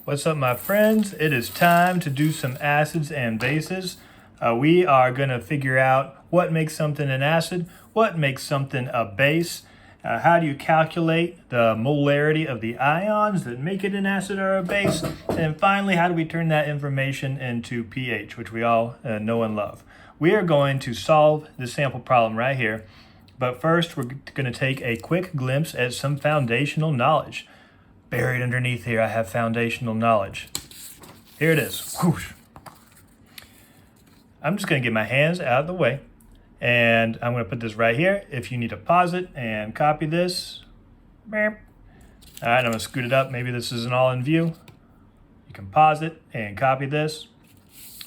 What's up, my friends? It is time to do some acids and bases. We are going to figure out what makes something an acid, what makes something a base, how do you calculate the molarity of the ions that make it an acid or a base, and finally, how do we turn that information into pH, which we all know and love. We are going to solve this sample problem right here, but first we're going to take a quick glimpse at some foundational knowledge. Buried underneath here, I have foundational knowledge. Here it is. Whoosh. I'm just going to get my hands out of the way, and I'm going to put this right here. If you need to pause it and copy this. All right, I'm going to scoot it up. Maybe this isn't all in view. You can pause it and copy this.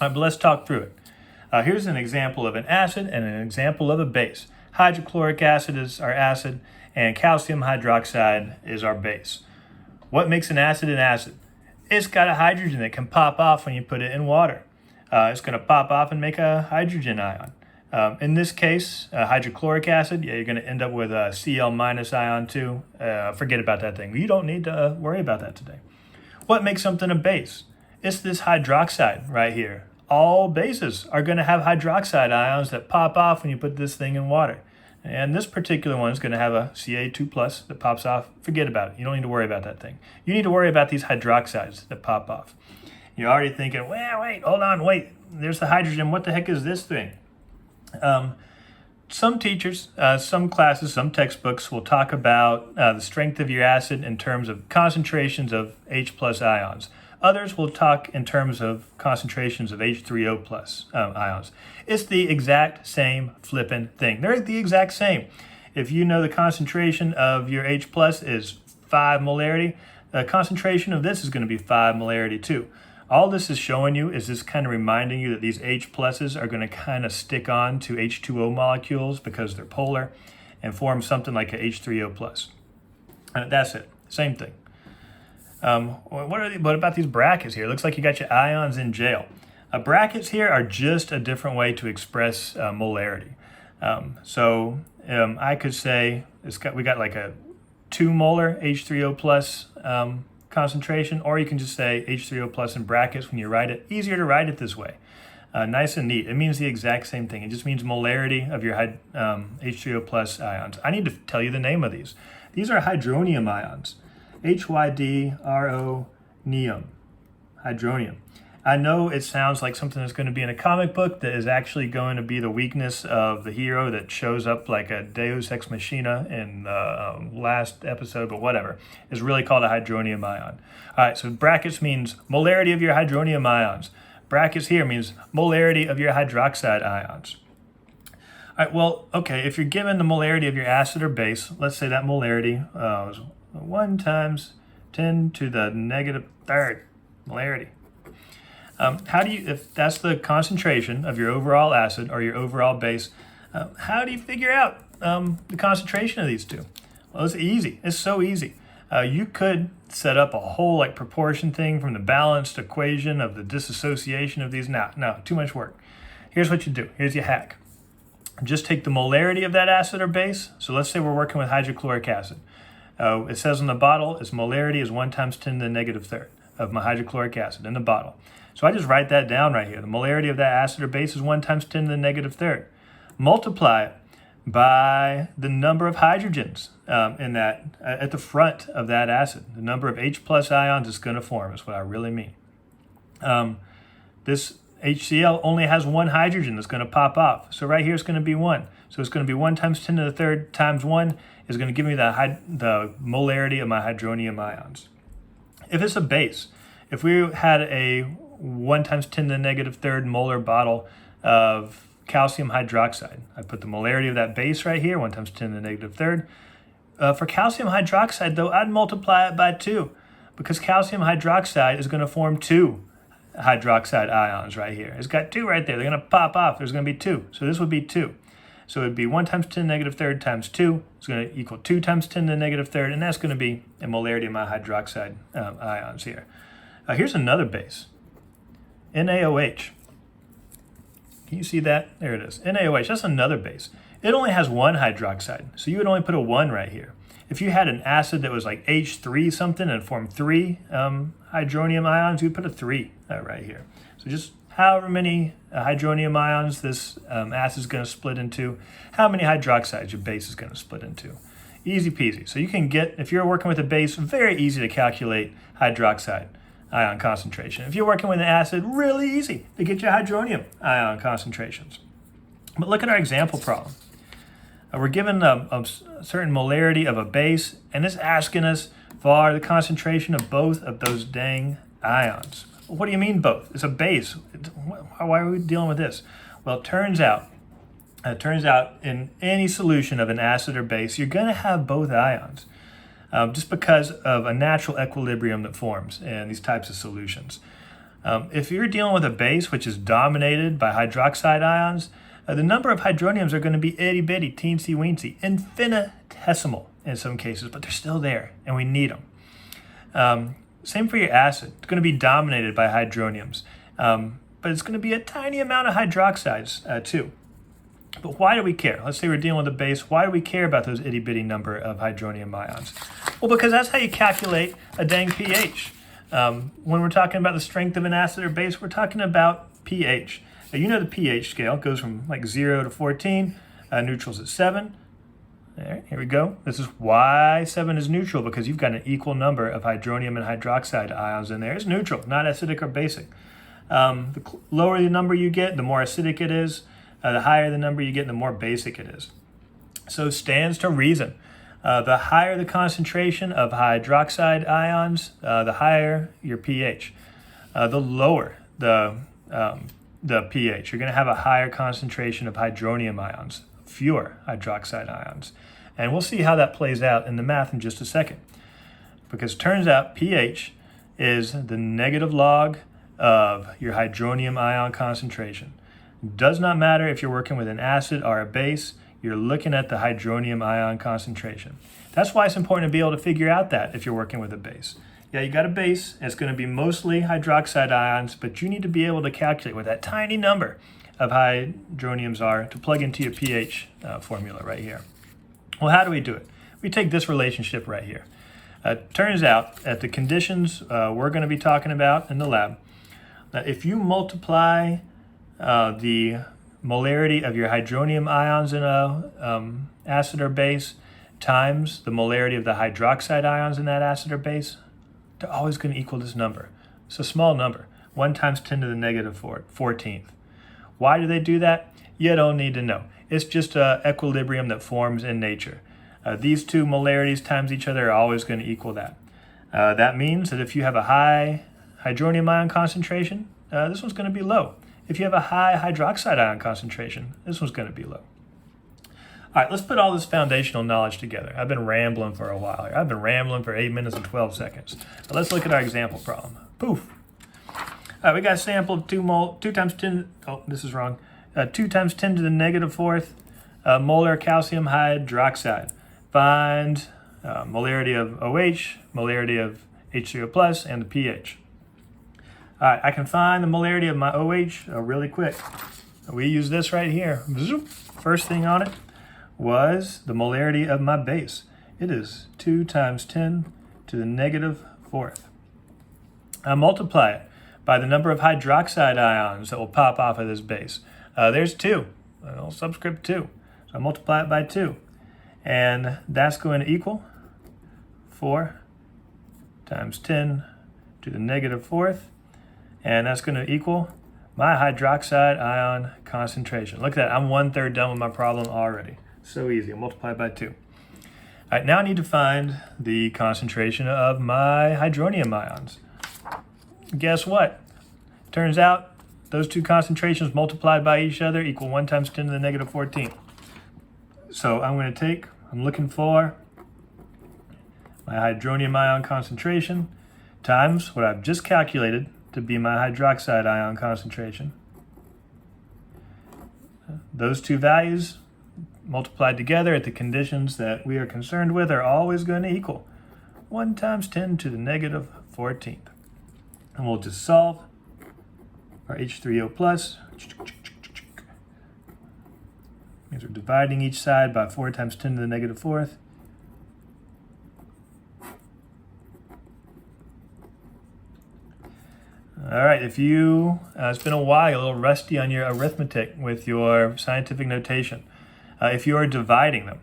All right, but let's talk through it. Here's an example of an acid and an example of a base. Hydrochloric acid is our acid, and calcium hydroxide is our base. What makes an acid an acid? It's got a hydrogen that can pop off when you put it in water. It's going to pop off and make a hydrogen ion. In this case, hydrochloric acid, you're going to end up with a Cl- ion too. Forget about that thing. You don't need to worry about that today. What makes something a base? It's this hydroxide right here. All bases are going to have hydroxide ions that pop off when you put this thing in water. And this particular one is going to have a Ca2+ that pops off. Forget about it. You don't need to worry about that thing. You need to worry about these hydroxides that pop off. You're already thinking, well, wait, hold on, wait. There's the hydrogen. What the heck is this thing? Some teachers, some classes, some textbooks will talk about the strength of your acid in terms of concentrations of H+ ions. Others will talk in terms of concentrations of H3O+ ions. It's the exact same flippin' thing. They're the exact same. If you know the concentration of your H+ is 5 molarity, the concentration of this is going to be 5 molarity too. All this is showing you is just kind of reminding you that these H+s are going to kind of stick on to H2O molecules because they're polar and form something like a H3O+. That's it. Same thing. What about these brackets here? It looks like you got your ions in jail. Brackets here are just a different way to express molarity. I could say we got like a 2 molar H3O+ concentration, or you can just say H3O+ in brackets when you write it. Easier to write it this way. Nice and neat. It means the exact same thing. It just means molarity of your H3O+ ions. I need to tell you the name of these. These are hydronium ions. Hydronium. Hydronium. I know it sounds like something that's going to be in a comic book that is actually going to be the weakness of the hero that shows up like a Deus Ex Machina in the last episode, but whatever. It's really called a hydronium ion. All right, so brackets means molarity of your hydronium ions. Brackets here means molarity of your hydroxide ions. All right, well, okay, if you're given the molarity of your acid or base, let's say that molarity was 1 times 10 to the -3rd molarity. How do you, if that's the concentration of your overall acid or your overall base, how do you figure out the concentration of these two? Well, it's easy. It's so easy. You could set up a whole like proportion thing from the balanced equation of the dissociation of these. No, too much work. Here's what you do. Here's your hack. Just take the molarity of that acid or base. So let's say we're working with hydrochloric acid. It says on the bottle, its molarity is 1 times 10 to the -3rd of my hydrochloric acid in the bottle. So I just write that down right here. The molarity of that acid or base is 1 times 10 to the -3rd. Multiply it by the number of hydrogens in that at the front of that acid. The number of H+ ions it's going to form is what I really mean. This HCl only has 1 hydrogen that's going to pop off. So right here it's going to be 1. So it's going to be 1 times 10 to the 3rd times 1 is going to give me the molarity of my hydronium ions. If it's a base, if we had a 1 times 10 to the -3rd molar bottle of calcium hydroxide, I put the molarity of that base right here, 1 times 10 to the -3rd. For calcium hydroxide, though, I'd multiply it by 2 because calcium hydroxide is going to form 2 hydroxide ions right here. It's got 2 right there. They're going to pop off. There's going to be 2. So this would be 2. So it would be 1 times 10 to the -3rd times 2. It's going to equal 2 times 10 to the -3rd, and that's going to be the molarity of my hydroxide ions here. Here's another base, NaOH. Can you see that? There it is, NaOH. That's another base. It only has 1 hydroxide, so you would only put a 1 right here. if you had an acid that was like H3 something and formed 3 hydronium ions, you'd put a 3 right here. So just however many hydronium ions this acid is going to split into, how many hydroxides your base is going to split into. Easy peasy. So you can get, if you're working with a base, very easy to calculate hydroxide ion concentration. If you're working with an acid, really easy to get your hydronium ion concentrations. But look at our example problem. We're given a certain molarity of a base, and it's asking us for the concentration of both of those dang ions. What do you mean both? It's a base. Why are we dealing with this? Well, it turns out in any solution of an acid or base, you're going to have both ions, just because of a natural equilibrium that forms in these types of solutions. If you're dealing with a base which is dominated by hydroxide ions, the number of hydroniums are going to be itty bitty, teensy weensy, infinitesimal in some cases, but they're still there and we need them. Same for your acid. It's going to be dominated by hydroniums, but it's going to be a tiny amount of hydroxides too. But why do we care? Let's say we're dealing with a base. Why do we care about those itty bitty number of hydronium ions? Well, because that's how you calculate a dang pH. When we're talking about the strength of an acid or base, we're talking about pH. Now, you know the pH scale goes from like 0 to 14. Neutral's at 7. There, here we go. This is why 7 is neutral, because you've got an equal number of hydronium and hydroxide ions in there. It's neutral, not acidic or basic. The lower the number you get, the more acidic it is. The higher the number you get, the more basic it is. So stands to reason. The higher the concentration of hydroxide ions, the higher your pH. The lower the pH, you're going to have a higher concentration of hydronium ions, fewer hydroxide ions. And we'll see how that plays out in the math in just a second. Because it turns out pH is the negative log of your hydronium ion concentration. Does not matter if you're working with an acid or a base, you're looking at the hydronium ion concentration. That's why it's important to be able to figure out that if you're working with a base. Yeah, you got a base, it's going to be mostly hydroxide ions, but you need to be able to calculate what that tiny number of hydroniums are to plug into your pH formula right here. Well, how do we do it? We take this relationship right here. Turns out, at the conditions we're going to be talking about in the lab, that if you multiply the molarity of your hydronium ions in a acid or base times the molarity of the hydroxide ions in that acid or base, they're always going to equal this number. It's a small number, 1 times 10 to the negative 14th. Why do they do that? You don't need to know. It's just an equilibrium that forms in nature. These two molarities times each other are always going to equal that. That means that if you have a high hydronium ion concentration, this one's going to be low. If you have a high hydroxide ion concentration, this one's going to be low. All right, let's put all this foundational knowledge together. I've been rambling for a while here. I've been rambling for 8 minutes and 12 seconds. Now let's look at our example problem. Poof. All right, we got a sample of 2 times 10, oh, this is wrong. 2 times 10 to the negative 4th molar calcium hydroxide. Find molarity of OH, molarity of H3O plus, and the pH. All right, I can find the molarity of my OH really quick. We use this right here. First thing on it was the molarity of my base. It is 2 times 10 to the negative 4th. I multiply it by the number of hydroxide ions that will pop off of this base. There's 2, subscript 2. So I multiply it by 2. And that's going to equal 4 times 10 to the negative 4th. And that's going to equal my hydroxide ion concentration. Look at that. I'm 1/3 done with my problem already. So easy. I'll multiply by 2. All right, now I need to find the concentration of my hydronium ions. Guess what? Turns out those two concentrations multiplied by each other equal 1 times 10 to the negative 14th. So I'm looking for my hydronium ion concentration times what I've just calculated to be my hydroxide ion concentration. Those two values multiplied together at the conditions that we are concerned with are always going to equal 1 times 10 to the negative 14th. And we'll just solve our H3O plus. Means we're dividing each side by 4 times 10 to the negative 4th. All right, if you, it's been a while, a little rusty on your arithmetic with your scientific notation. If you are dividing them,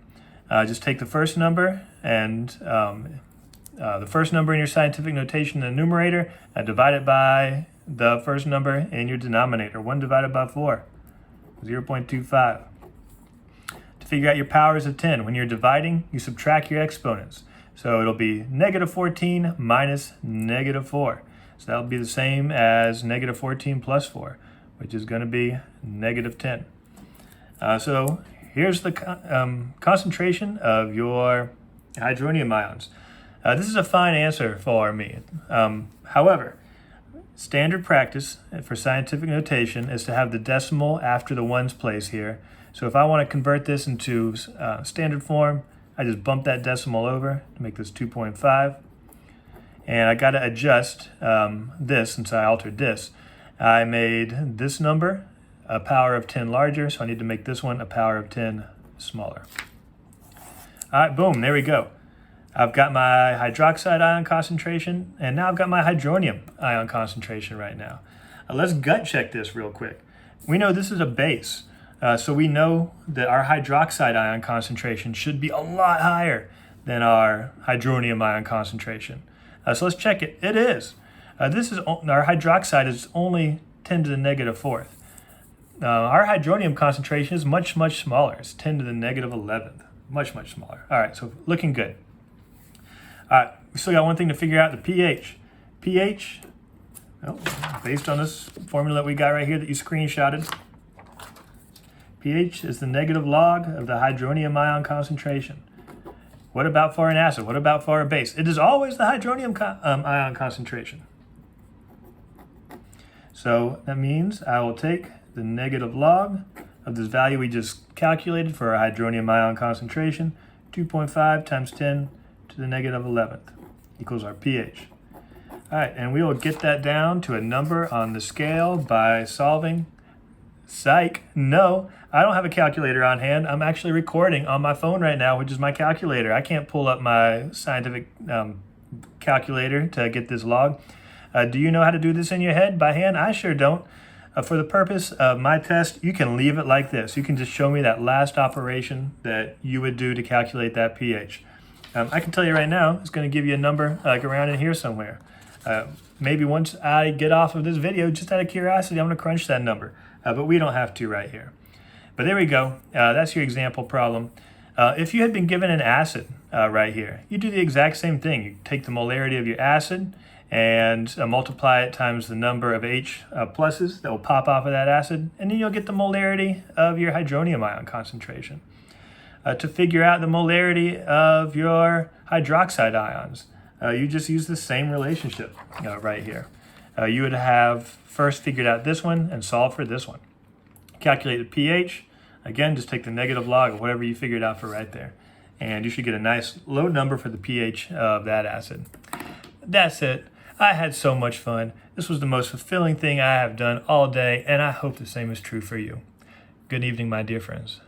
just take the first number and the first number in your scientific notation in the numerator, divide it by the first number in your denominator. 1 divided by 4, 0.25. To figure out your powers of 10, when you're dividing, you subtract your exponents. So it'll be negative 14 minus negative 4. So that'll be the same as negative 14 plus 4, which is going to be negative 10. So here's the concentration of your hydronium ions. This is a fine answer for me. However, standard practice for scientific notation is to have the decimal after the ones place here. So if I want to convert this into standard form, I just bump that decimal over to make this 2.5. And I got to adjust this since I altered this. I made this number a power of 10 larger, so I need to make this one a power of 10 smaller. All right, boom, there we go. I've got my hydroxide ion concentration, and now I've got my hydronium ion concentration right now. Let's gut check this real quick. We know this is a base, so we know that our hydroxide ion concentration should be a lot higher than our hydronium ion concentration. So let's check it. It is. Our hydroxide is only 10 to the negative fourth. Our hydronium concentration is much, much smaller. It's 10 to the negative 11th. Much, much smaller. All right, so looking good. All right, we still got one thing to figure out, the pH. pH, based on this formula that we got right here that you screenshotted, pH is the negative log of the hydronium ion concentration. What about for an acid? What about for a base? It is always the hydronium ion concentration. So that means I will take the negative log of this value we just calculated for our hydronium ion concentration, 2.5 times 10 to the negative 11th equals our pH. All right, and we will get that down to a number on the scale by solving. Psych, no, I don't have a calculator on hand. I'm actually recording on my phone right now, which is my calculator. I can't pull up my scientific calculator to get this log. Do you know how to do this in your head by hand? I sure don't. For the purpose of my test, you can leave it like this. You can just show me that last operation that you would do to calculate that pH. I can tell you right now, it's going to give you a number like around in here somewhere. Maybe once I get off of this video, just out of curiosity, I'm going to crunch that number. But we don't have to right here. But there we go. That's your example problem. If you had been given an acid right here, you do the exact same thing. You take the molarity of your acid and multiply it times the number of H pluses that will pop off of that acid, and then you'll get the molarity of your hydronium ion concentration. To figure out the molarity of your hydroxide ions, you just use the same relationship right here. You would have first figured out this one and solve for this one. Calculate the pH. Again, just take the negative log of whatever you figured out for right there. And you should get a nice low number for the pH of that acid. That's it. I had so much fun. This was the most fulfilling thing I have done all day, and I hope the same is true for you. Good evening, my dear friends.